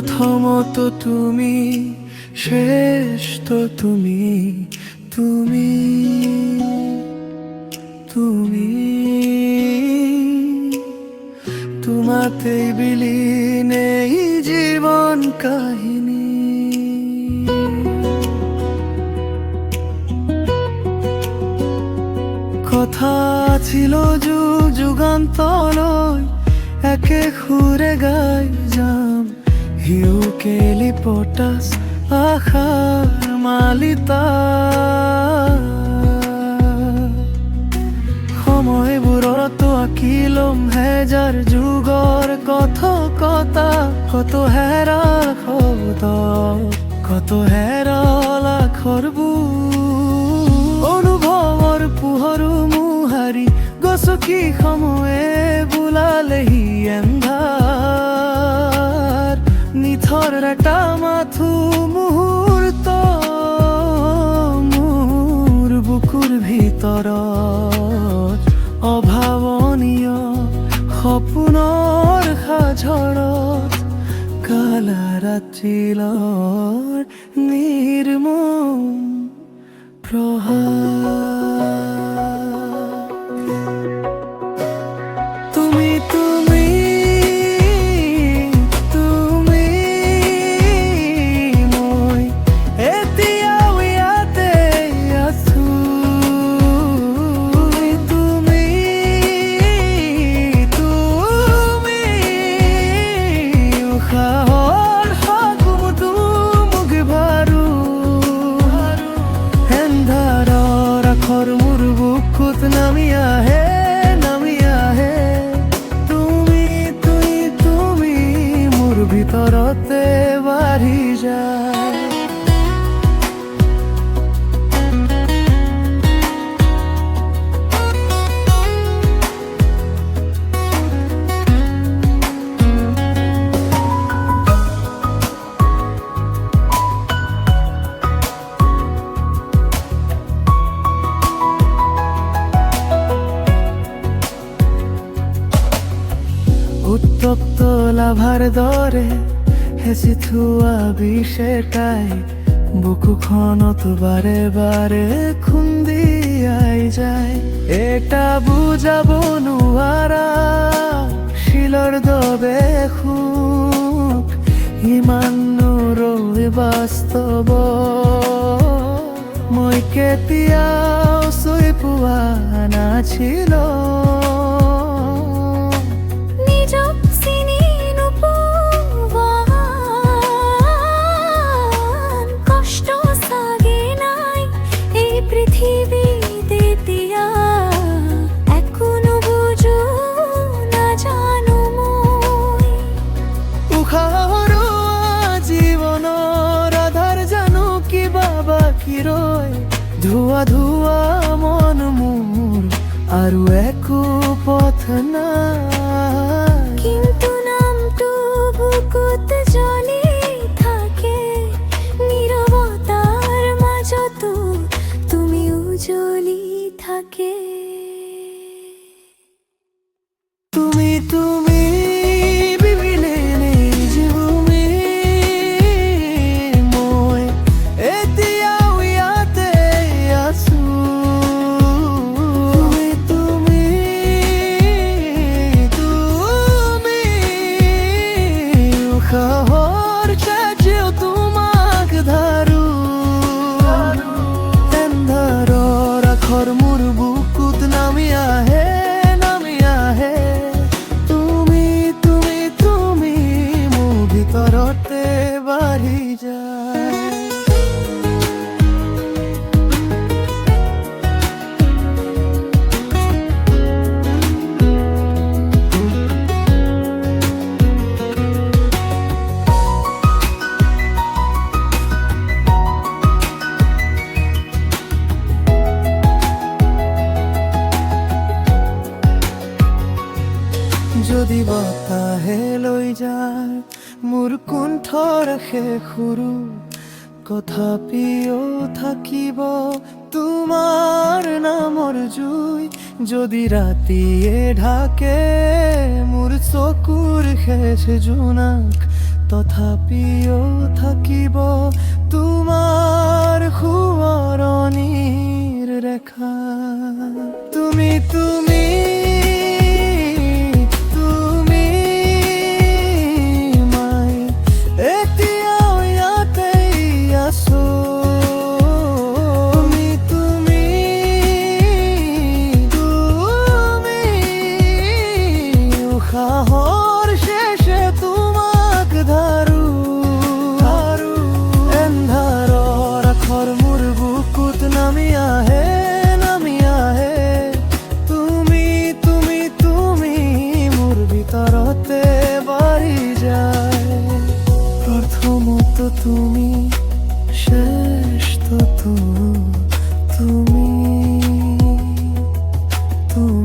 প্রথমত তুমি, শ্রেষ্ঠ তুমি, তুমি তুমি তোমাতেই বিলীন এই জীবন কাহিনী। কথা ছিল যুগ যুগান্তর, একে সুরে গাই যাম হিউ কেলি পটাস আশাৰ মালিতা। সময়বোৰতো আঁকি লম হেজাৰ যুগৰ কথকতা, কত হেৰা শব্দ, কত হেৰল আখৰবোৰ, অনুভৱৰ পোহৰো মোহাৰি গছকি সময়ে বোলালেহি এন্ধাৰ। নিথৰ এটা মাথো মুহূৰ্ত মোৰ বুকুৰ ভিতৰত, অভাৱনীয় সপোনৰ সাঝৰত, কালা ৰাত্ৰিলৰ নিৰ্মম প্ৰহাৰ। তুমি তুমি তুমি মই এতিয়াও ইয়াতে আছো। তুমি তুমি উশাহৰ সগুমটো মোক ভাৰো, এন্ধাৰৰ আখৰ মোৰ বুকুত নামি আহে, নামি আহে। তুমি মোৰ ভিতৰতে বাঢ়ি যায়। উত্তপ্ত লাভাৰ দৰে হেঁচি থোৱা বিষেটাই বুকুখনত বাৰে বাৰে খুন্দিয়াই যায়। এটা বুজাব নোৱাৰা শিলৰ দবে সুখ, ইমানো ৰৈ বাস্তৱ মই কেতিয়াও চৈ পোৱা নাছিলো। ধোৱা ধোৱা মন মোৰ আৰু একো পথ নাই, কিন্তু নামটো বুকুত জ্বলি থাকে, নীৰৱতাৰ মাজতো তুমি উজ্বলি থাকে। তুমি তুমি মোৰ বুকুত নামি আহে, নামি আহে। তুমি তুমি তুমি মোৰ ভিতৰতে বাঢ়ি যায়। যদি বতাহে লৈ যায় মোৰ কুণ্ঠৰ শেষ সুৰো, তথাপিও থাকিব তোমাৰ নামৰ জুই। যদি ৰাতিয়ে ঢাকে মোৰ চকুৰ শেষ জোনাক, তথাপি তথাপিও থাকিব তোমাৰ সোঁৱৰণিৰ ৰেখা। তুমি তুমি তুমি মাই এতিয়াও ইয়াতেই আছো। তুমি তুমি তুমি উশাহৰ শেষে তোমাক ধাৰো ধাৰো। এন্ধাৰৰ আখৰ মোৰ বুকুত নামি আহে নামি আহে। তুমি তুমি তুমি মোৰ ভিতৰতে বাঢ়ি যায়। প্ৰথমত তুমি শেষত তুমি তুমি।